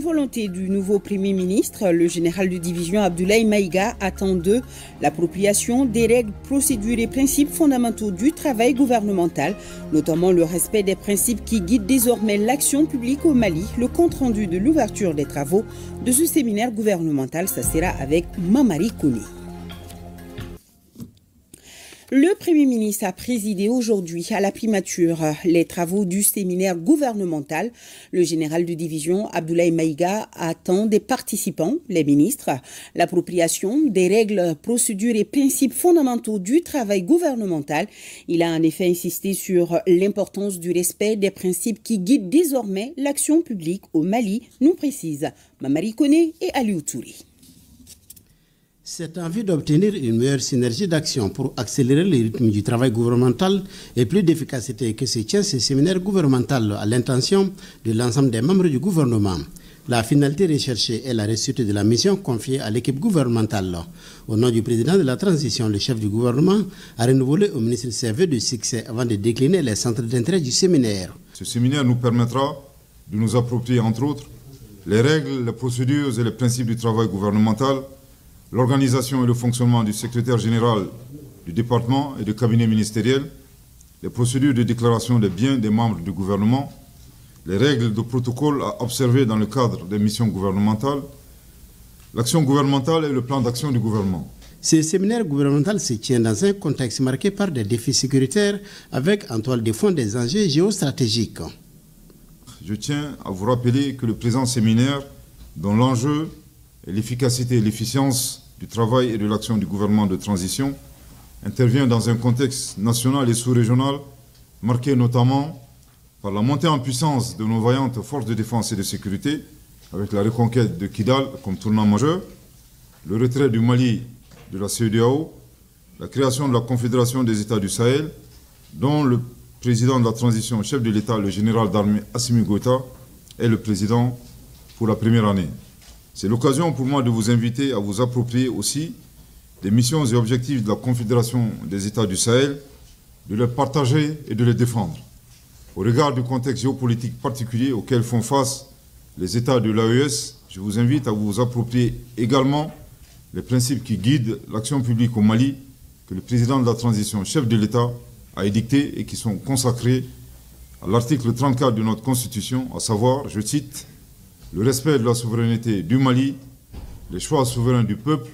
Volonté du nouveau Premier ministre, le général de division Abdoulaye Maïga attend de l'appropriation des règles, procédures et principes fondamentaux du travail gouvernemental, notamment le respect des principes qui guident désormais l'action publique au Mali. Le compte-rendu de l'ouverture des travaux de ce séminaire gouvernemental, ça sera avec Mamari Kouni. Le Premier ministre a présidé aujourd'hui à la primature les travaux du séminaire gouvernemental. Le général de division Abdoulaye Maïga attend des participants, les ministres, l'appropriation des règles, procédures et principes fondamentaux du travail gouvernemental. Il a en effet insisté sur l'importance du respect des principes qui guident désormais l'action publique au Mali, nous précisent Mamari Koné et Aliou Touré. Cette envie d'obtenir une meilleure synergie d'action pour accélérer le rythme du travail gouvernemental et plus d'efficacité que se tient ce séminaire gouvernemental à l'intention de l'ensemble des membres du gouvernement. La finalité recherchée est la réussite de la mission confiée à l'équipe gouvernementale. Au nom du président de la transition, le chef du gouvernement a renouvelé au ministre ses vœux de succès avant de décliner les centres d'intérêt du séminaire. Ce séminaire nous permettra de nous approprier, entre autres, les règles, les procédures et les principes du travail gouvernemental, l'organisation et le fonctionnement du secrétaire général du département et du cabinet ministériel, les procédures de déclaration des biens des membres du gouvernement, les règles de protocole à observer dans le cadre des missions gouvernementales, l'action gouvernementale et le plan d'action du gouvernement. Ce séminaire gouvernemental se tient dans un contexte marqué par des défis sécuritaires avec en toile de fond des enjeux géostratégiques. Je tiens à vous rappeler que le présent séminaire, dont l'enjeu est l'efficacité et l'efficience du travail et de l'action du gouvernement de transition, intervient dans un contexte national et sous-régional marqué notamment par la montée en puissance de nos vaillantes forces de défense et de sécurité, avec la reconquête de Kidal comme tournant majeur, le retrait du Mali de la CEDEAO, la création de la Confédération des États du Sahel, dont le président de la transition, chef de l'État, le général d'armée Assimi Goïta, est le président pour la première année. C'est l'occasion pour moi de vous inviter à vous approprier aussi des missions et objectifs de la Confédération des États du Sahel, de les partager et de les défendre. Au regard du contexte géopolitique particulier auquel font face les États de l'AES, je vous invite à vous approprier également les principes qui guident l'action publique au Mali, que le président de la transition, chef de l'État, a édictés et qui sont consacrés à l'article 34 de notre Constitution, à savoir, je cite, le respect de la souveraineté du Mali, les choix souverains du peuple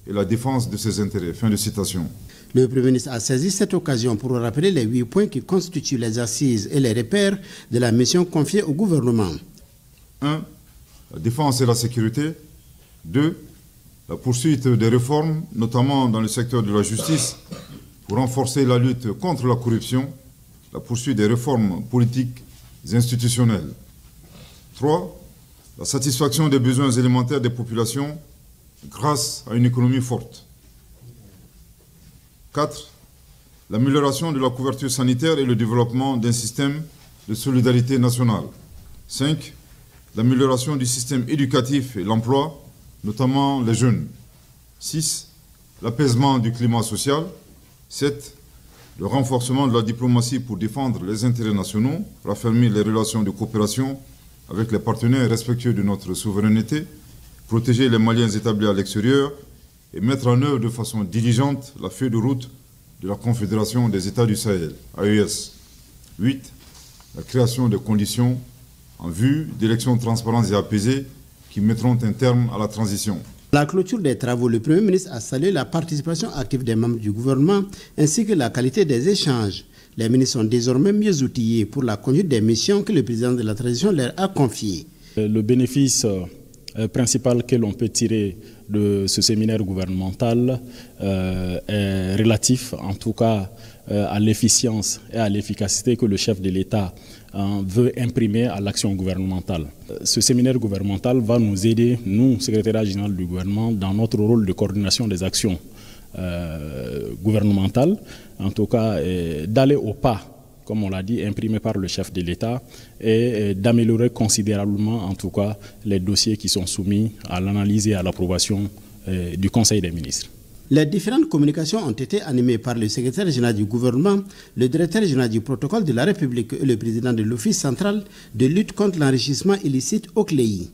et la défense de ses intérêts. Fin de citation. Le Premier ministre a saisi cette occasion pour rappeler les 8 points qui constituent les assises et les repères de la mission confiée au gouvernement. 1. La défense et la sécurité. 2. La poursuite des réformes, notamment dans le secteur de la justice, pour renforcer la lutte contre la corruption, la poursuite des réformes politiques et institutionnelles. 3. La satisfaction des besoins élémentaires des populations grâce à une économie forte. 4. L'amélioration de la couverture sanitaire et le développement d'un système de solidarité nationale. 5. L'amélioration du système éducatif et l'emploi, notamment les jeunes. 6. L'apaisement du climat social. 7. Le renforcement de la diplomatie pour défendre les intérêts nationaux, raffermir les relations de coopération avec les partenaires respectueux de notre souveraineté, protéger les Maliens établis à l'extérieur et mettre en œuvre de façon diligente la feuille de route de la Confédération des États du Sahel, AES. 8. La création de conditions en vue d'élections transparentes et apaisées qui mettront un terme à la transition. À la clôture des travaux, le Premier ministre a salué la participation active des membres du gouvernement ainsi que la qualité des échanges. Les ministres sont désormais mieux outillés pour la conduite des missions que le président de la transition leur a confiées. Le bénéfice principal que l'on peut tirer de ce séminaire gouvernemental est relatif, en tout cas, à l'efficience et à l'efficacité que le chef de l'État veut imprimer à l'action gouvernementale. Ce séminaire gouvernemental va nous aider, nous, secrétaire général du gouvernement, dans notre rôle de coordination des actions gouvernementales, en tout cas d'aller au pas, comme on l'a dit, imprimé par le chef de l'État et d'améliorer considérablement, en tout cas, les dossiers qui sont soumis à l'analyse et à l'approbation du Conseil des ministres. Les différentes communications ont été animées par le secrétaire général du gouvernement, le directeur général du protocole de la République et le président de l'Office central de lutte contre l'enrichissement illicite au CLEI.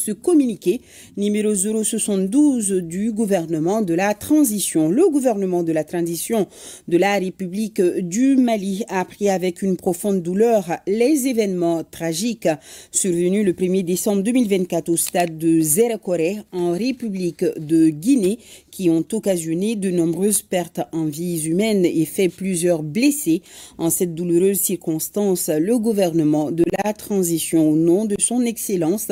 ce communiqué numéro 072 du gouvernement de la transition. Le gouvernement de la transition de la République du Mali a appris avec une profonde douleur les événements tragiques survenus le 1er décembre 2024 au stade de Zérekore en République de Guinée, qui ont occasionné de nombreuses pertes en vies humaines et fait plusieurs blessés. En cette douloureuse circonstance, le gouvernement de la transition, au nom de son Excellence,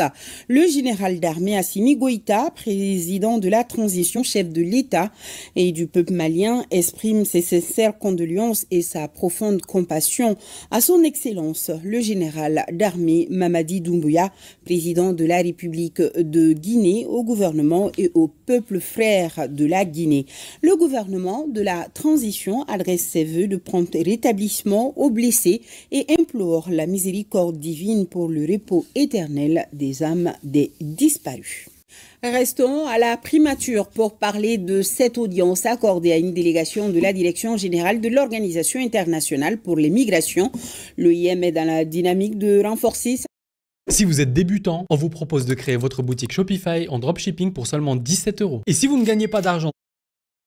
le général d'armée Assimi Goïta, président de la transition, chef de l'État et du peuple malien, exprime ses sincères condoléances et sa profonde compassion à son Excellence, le général d'armée Mamadi Doumbouya, président de la République de Guinée, au gouvernement et au peuple frère de la Guinée. Le gouvernement de la transition adresse ses vœux de prompt rétablissement aux blessés et implore la miséricorde divine pour le repos éternel des âmes des disparus. Restons à la primature pour parler de cette audience accordée à une délégation de la Direction générale de l'Organisation internationale pour les migrations. L'OIM est dans la dynamique de renforcer. Si vous êtes débutant, on vous propose de créer votre boutique Shopify en dropshipping pour seulement 17 €. Et si vous ne gagnez pas d'argent,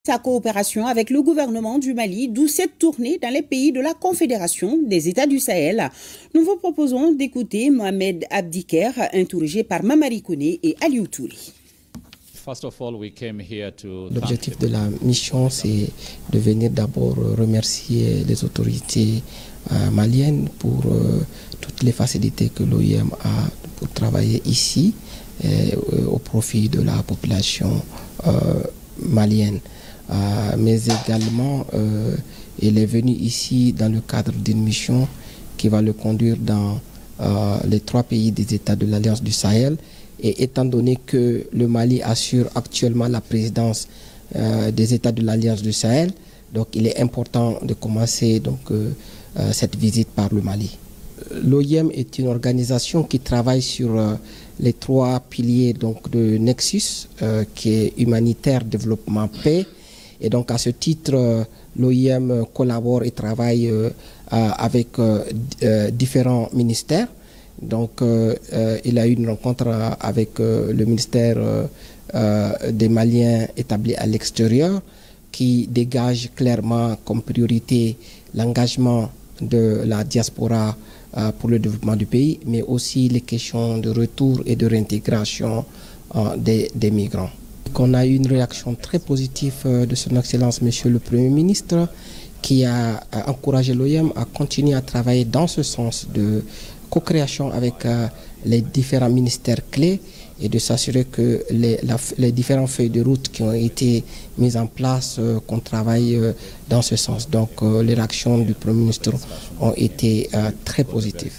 sa coopération avec le gouvernement du Mali, d'où cette tournée dans les pays de la Confédération des États du Sahel. Nous vous proposons d'écouter Mohamed Abdiker, interrogé par Mamari Kone et Aliou Touri. L'objectif de la mission, c'est de venir d'abord remercier les autorités maliennes pour toutes les facilités que l'OIM a pour travailler ici au profit de la population malienne. Mais également, il est venu ici dans le cadre d'une mission qui va le conduire dans les 3 pays des États de l'Alliance du Sahel. Et étant donné que le Mali assure actuellement la présidence des États de l'Alliance du Sahel, donc il est important de commencer cette visite par le Mali. L'OIM est une organisation qui travaille sur les 3 piliers de Nexus, qui est humanitaire, développement, paix. Et donc à ce titre, l'OIM collabore et travaille avec différents ministères. Donc il a eu une rencontre avec le ministère des Maliens établi à l'extérieur, qui dégage clairement comme priorité l'engagement de la diaspora pour le développement du pays, mais aussi les questions de retour et de réintégration des migrants. On a eu une réaction très positive de son Excellence, Monsieur le Premier ministre, qui a encouragé l'OIM à continuer à travailler dans ce sens de co-création avec les différents ministères clés et de s'assurer que les différentes feuilles de route qui ont été mises en place, qu'on travaille dans ce sens. Donc les réactions du Premier ministre ont été très positives.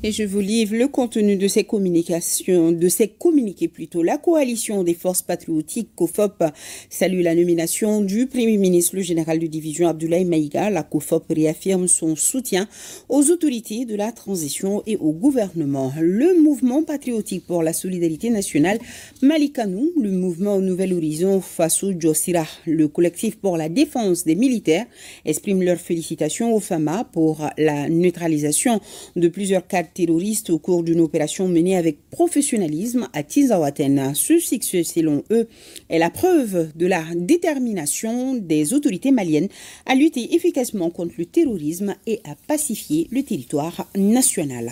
Et je vous livre le contenu de ces communications, de ces communiqués plutôt. La coalition des forces patriotiques COFOP salue la nomination du Premier ministre, le général de division Abdoulaye Maïga. La COFOP réaffirme son soutien aux autorités de la transition et au gouvernement. Le mouvement patriotique pour la solidarité nationale Malikanou, le mouvement au Nouvel Horizon Fassou Djossira, le collectif pour la défense des militaires expriment leurs félicitations aux FAMA pour la neutralisation de plusieurs cas terroristes au cours d'une opération menée avec professionnalisme à Tizawaten. Ce succès, selon eux, est la preuve de la détermination des autorités maliennes à lutter efficacement contre le terrorisme et à pacifier le territoire national.